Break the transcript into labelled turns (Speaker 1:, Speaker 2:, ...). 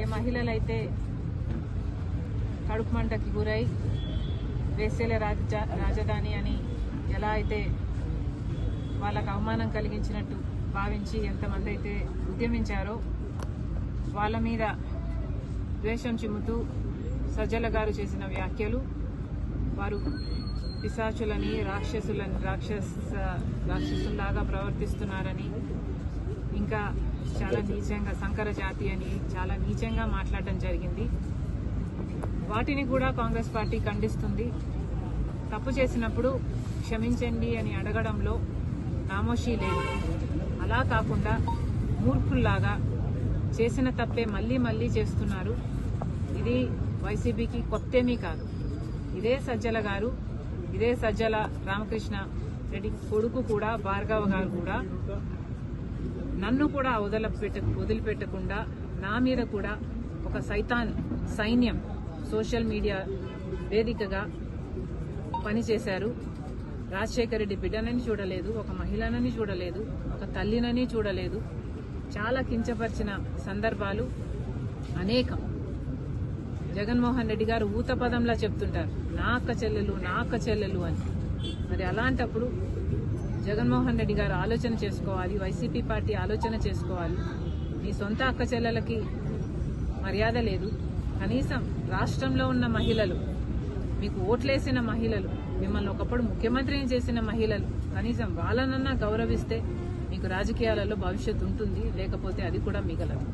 Speaker 1: ఏ మహిళలైతే కడుపు మంటకి గురై వేసేల రాజధాని అని ఎలా అయితే వాళ్ళకు అవమానం కలిగించినట్టు భావించి ఎంతమంది అయితే ఉద్యమించారో వాళ్ళ మీద ద్వేషం చిమ్ముతూ సజ్జల గారు చేసిన వ్యాఖ్యలు వారు పిశాచులని రాక్షసుల్లాగా ప్రవర్తిస్తున్నారని ఇంకా చాలా నీచంగా సంకర జాతి అని చాలా నీచంగా మాట్లాడడం జరిగింది. వాటిని కూడా కాంగ్రెస్ పార్టీ ఖండిస్తుంది. తప్పు చేసినప్పుడు క్షమించండి అని అడగడంలో నామోషీ లేదు. అలా కాకుండా మూర్ఖుల్లాగా చేసిన తప్పే మళ్లీ మళ్లీ చేస్తున్నారు. ఇది వైసీపీకి కొత్తేమీ కాదు. ఇదే సజ్జల గారు, ఇదే సజ్జల రామకృష్ణ రెడ్డి కొడుకు కూడా భార్గవ గారు కూడా నన్ను కూడా వదిలిపెట్టకుండా నా మీద కూడా ఒక సైన్యం సోషల్ మీడియా వేదికగా పనిచేశారు. రాజశేఖర రెడ్డి బిడ్డనని చూడలేదు, ఒక మహిళనని చూడలేదు, ఒక తల్లినని చూడలేదు. చాలా కించపరిచిన సందర్భాలు అనేకం. జగన్మోహన్ రెడ్డి గారు ఊత పదంలా చెప్తుంటారు, నా అక్క చెల్లెలు అని. మరి అలాంటప్పుడు జగన్మోహన్ రెడ్డి గారు ఆలోచన చేసుకోవాలి, వైసీపీ పార్టీ ఆలోచన చేసుకోవాలి. మీ సొంత అక్క చెల్లెలకి మర్యాద లేదు. కనీసం రాష్ట్రంలో ఉన్న మహిళలు, మీకు ఓట్లేసిన మహిళలు, మిమ్మల్ని ఒకప్పుడు ముఖ్యమంత్రిని చేసిన మహిళలు, కనీసం వాళ్ళనన్నా గౌరవిస్తే మీకు రాజకీయాలలో భవిష్యత్తు ఉంటుంది, లేకపోతే అది కూడా మిగలదు.